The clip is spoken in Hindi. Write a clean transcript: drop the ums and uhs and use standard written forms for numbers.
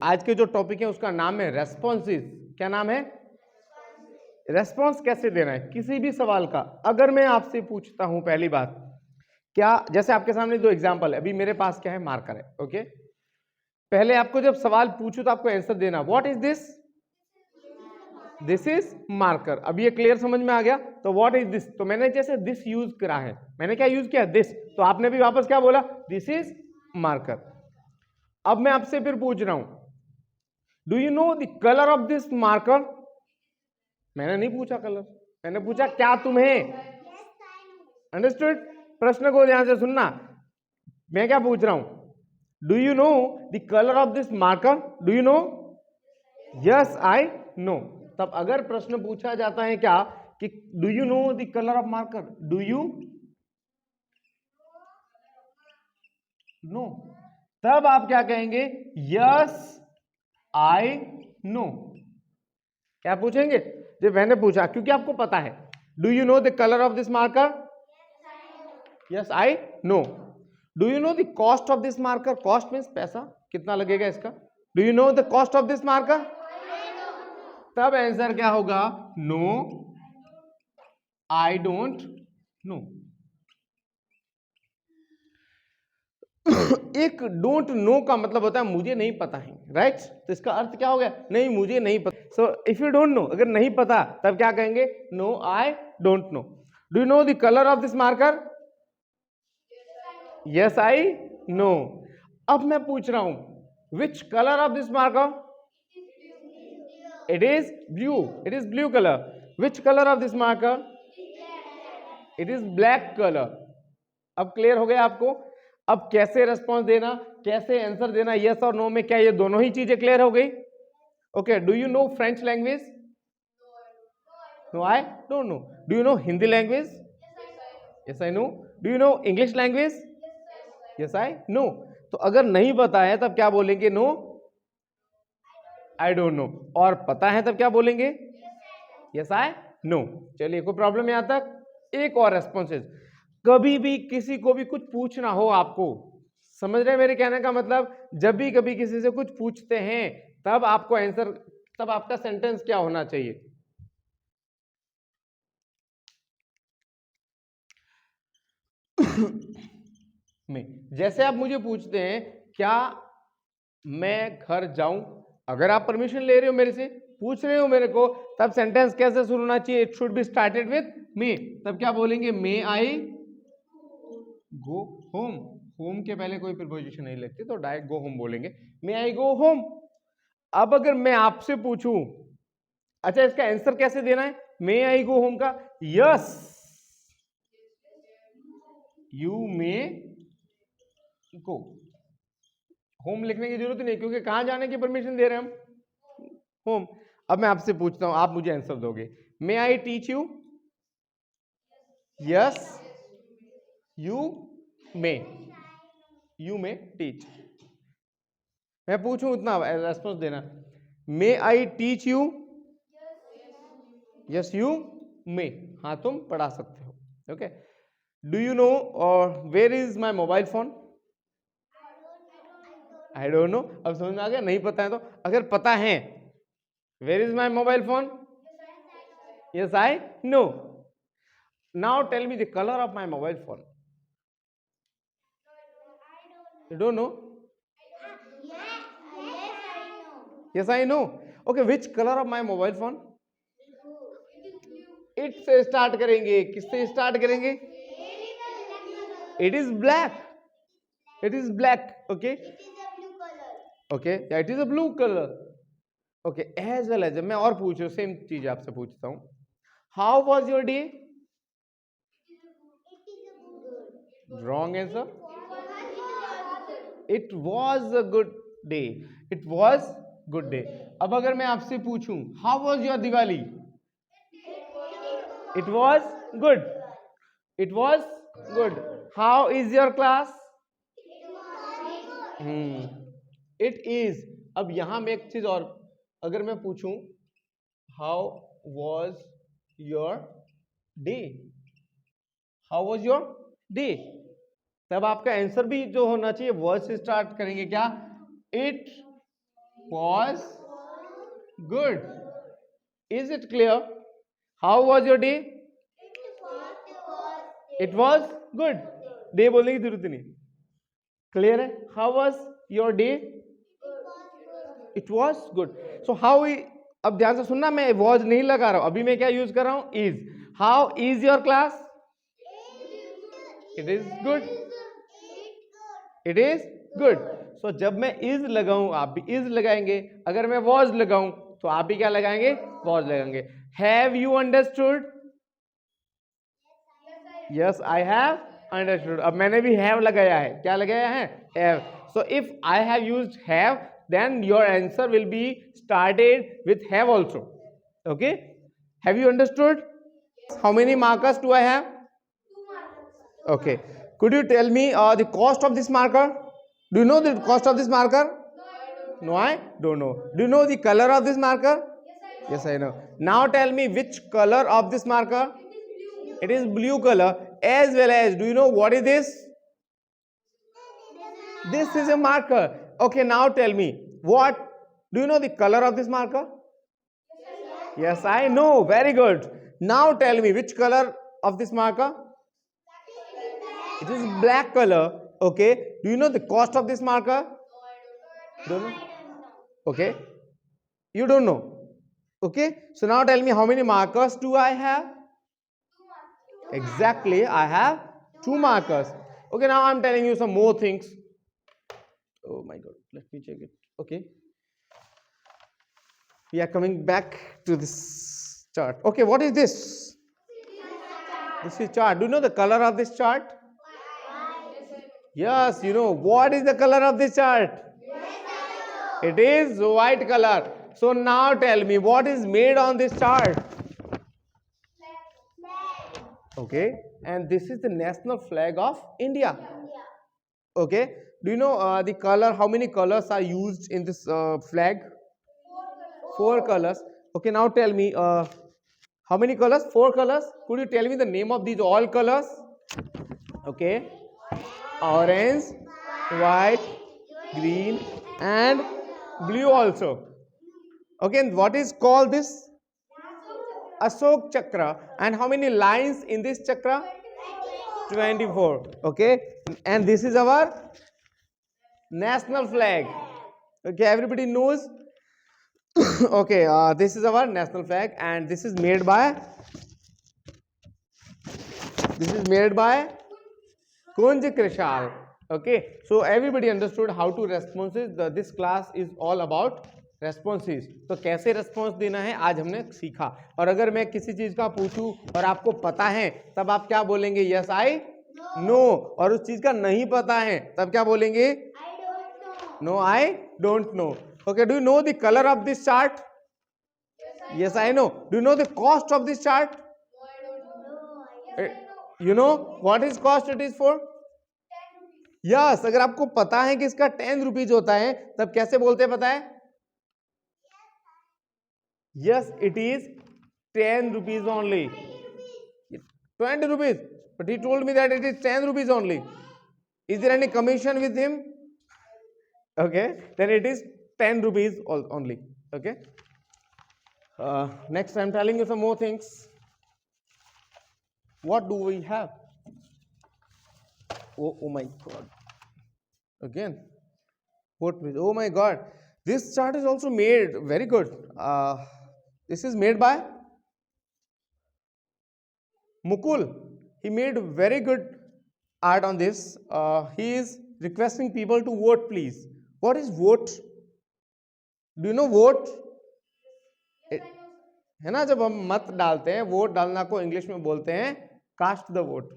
आज के जो टॉपिक है उसका नाम है रेस्पॉन्सेस। क्या नाम है? रेस्पॉन्स कैसे देना है किसी भी सवाल का। अगर मैं आपसे पूछता हूं, पहली बात, क्या, जैसे आपके सामने दो एग्जांपल है, अभी मेरे पास क्या है, मार्कर है, ओके। पहले आपको जब सवाल पूछूं तो आपको आंसर देना, what is this? This is marker. अब ये क्लियर समझ में आ गया? तो व्हाट इज दिस, तो मैंने जैसे दिस यूज करा है, मैंने क्या यूज किया? दिस। तो आपने भी वापस क्या बोला? This is marker. अब मैं आपसे फिर पूछ रहा हूं, do you know the colour of this marker? मैंने नहीं पूछा कलर, मैंने पूछा क्या तुम्हें, अंडरस्टूड? प्रश्न को ध्यान से सुनना। मैं क्या पूछ रहा हूं, do you know the colour of this marker? Do you no? Yes I no. तब अगर प्रश्न पूछा जाता है क्या कि do you know the colour of marker, do you no, तब आप क्या कहेंगे? Yes I no. क्या पूछेंगे? जब मैंने पूछा, क्योंकि आपको पता है, do you know the colour of this marker? Yes I know. Do you know the cost of this marker? Cost means पैसा, कितना लगेगा इसका। Do you know the cost of this marker? तब आंसर क्या होगा? No I don't know. एक डोंट नो का मतलब होता है मुझे नहीं पता है, राइट? तो इसका अर्थ क्या हो गया? नहीं, मुझे नहीं पता। So if you don't know, अगर नहीं पता तब क्या कहेंगे? No I don't know. Do you know the colour of this marker? Yes I know. अब मैं पूछ रहा हूं, which colour of this marker? It is blue, it is blue colour. Which colour of this marker? It is black colour. अब क्लियर हो गया आपको? अब कैसे रेस्पॉन्स देना, कैसे आंसर देना, यस और नो में, क्या ये दोनों ही चीजें क्लियर हो गई? Okay, do you know French language? No I don't know. Do you know Hindi language? Yes I know. Do you know English language? Yes I know. तो अगर नहीं पता है तब क्या बोलेंगे? No I don't know. और पता है तब क्या बोलेंगे? Yes I know. चलिए, कोई प्रॉब्लम यहां तक? एक और रेस्पॉन्सेज, कभी भी किसी को भी कुछ पूछना हो आपको, समझ रहे हैं मेरे कहने का मतलब? जब भी कभी किसी से कुछ पूछते हैं तब आपको आंसर, तब आपका सेंटेंस क्या होना चाहिए? में जैसे आप मुझे पूछते हैं क्या मैं घर जाऊं, अगर आप परमिशन ले रहे हो मेरे से, पूछ रहे हो मेरे को, तब सेंटेंस कैसे शुरू होना चाहिए? It should be started with may. तब क्या बोलेंगे? मे आई गो होम। होम के पहले कोई प्रीपोजिशन नहीं लगती तो डायरेक्ट गो होम बोलेंगे, मे आई गो होम। अब अगर मैं आपसे पूछूं, अच्छा इसका आंसर कैसे देना है मे आई गो होम का? Yes you may go home लिखने की जरूरत नहीं, क्योंकि कहां जाने की परमिशन दे रहे हैं हम? होम। अब मैं आपसे पूछता हूं, आप मुझे आंसर दोगे, may I teach you? Yes you may, you may teach. मैं पूछूं उतना रेस्पॉन्स देना, may I teach you? Yes you may, हाँ तुम पढ़ा सकते हो, okay. Do you know where is my mobile phone? I don't know. अब समझ में आ गया? नहीं पता है तो, अगर पता है, where is my mobile phone? Yes I know. Now tell me the colour of my mobile phone. You don't know? Yes I know. Okay, which colour of my mobile phone? It से स्टार्ट करेंगे, किससे स्टार्ट करेंगे? It is black, it is black, okay okay, it is a blue colour, okay. As well as, मैं और पूछ रहा हूं, सेम चीज आपसे पूछता हूं, how was your day? Wrong answer, it was a good day, it was good day. अब अगर मैं आपसे पूछूं, how was your Diwali? It was good, it was good. How is your class? It is. अब यहां में एक चीज और, अगर मैं पूछूं how was your day, how was your day, तब आपका आंसर भी जो होना चाहिए वर्ड से स्टार्ट करेंगे, क्या? It was good. Is it clear? How was your day? It was good. Day बोलने की जरूरत नहीं. Clear है? How was your day? It was good. So how we, अब ध्यान से सुनना, मैं was नहीं लगा रहा हूं, अभी मैं क्या यूज कर रहा हूं? Is. How is your class? It is good. It is good. So जब मैं is लगाऊं आप भी is लगाएंगे, अगर मैं was लगाऊं तो आप भी क्या लगाएंगे? Was लगाएंगे. Have you understood? Yes, I have understood. अब मैंने भी have लगाया है. क्या लगाया है? Have. So if I have used have, then your answer will be started with have also. Okay? Have you understood? How many markers do I have? 2 markers. Okay. Could you tell me the cost of this marker? Do you know the cost of this marker? No, I don't. No, I don't know. Do you know the color of this marker? Yes, I know. Yes, I know. Now tell me which color of this marker? It is blue. It is blue color. As well as, do you know what is this? This is a marker. Okay, now tell me, what? Do you know the color of this marker? Yes, I know. Very good. Now tell me which color of this marker? It is black color. Okay. Do you know the cost of this marker? Don't know? Okay. You don't know. Okay. So now tell me, how many markers do I have? 2 markers. Exactly. I have 2 markers. Okay. Now I'm telling you some more things. Oh my God. Let me check it. Okay. We are coming back to this chart. Okay. What is this? This is chart. Do you know the color of this chart? Yes, you know. What is the color of this chart? It is white color. So now tell me, what is made on this chart? Okay. And this is the national flag of India. Okay. Do you know the color? How many colors are used in this flag? 4 colors. Okay. Now tell me, how many colors? 4 colors. Could you tell me the name of these all colors? Okay. Orange, white, green, and blue also. Okay, and what is called this? Ashok Chakra. And how many lines in this chakra? 24. Okay, and this is our national flag. Okay, everybody knows. Okay, this is our national flag, and this is made by Kunj Krishal. Okay, so everybody understood how to responses. This class is all about responses. तो कैसे response देना है आज हमने सीखा. और अगर मैं किसी चीज का पूछूं और आपको पता है तब आप क्या बोलेंगे? Yes, I know. और उस चीज का नहीं पता है तब क्या बोलेंगे? I don't know. No, I don't know. Okay, do you know the color of this chart? Yes, I know. Do you know the cost of this chart? No, I don't know. Yes, I know. You know what is cost it is for? 10 rupees. Yes, अगर आपको पता है कि इसका 10 रुपीज होता है तब कैसे बोलते हैं? पता है? Yes, it is 10 rupees only. 20 rupees, but he told me that it is 10 rupees only. Is there any commission with him? Okay, then it is 10 rupees only. Okay. Next, I'm telling you some more things. What do we have? Oh my God. Again. What? Oh my God. This chart is also made very good. This is made by Mukul. He made very good art on this. He is requesting people to vote, please. What is vote? Do you know vote? Yes, I know. है ना, जब हम मत डालते हैं, वोट डालना को इंग्लिश में बोलते हैं कास्ट द वोट.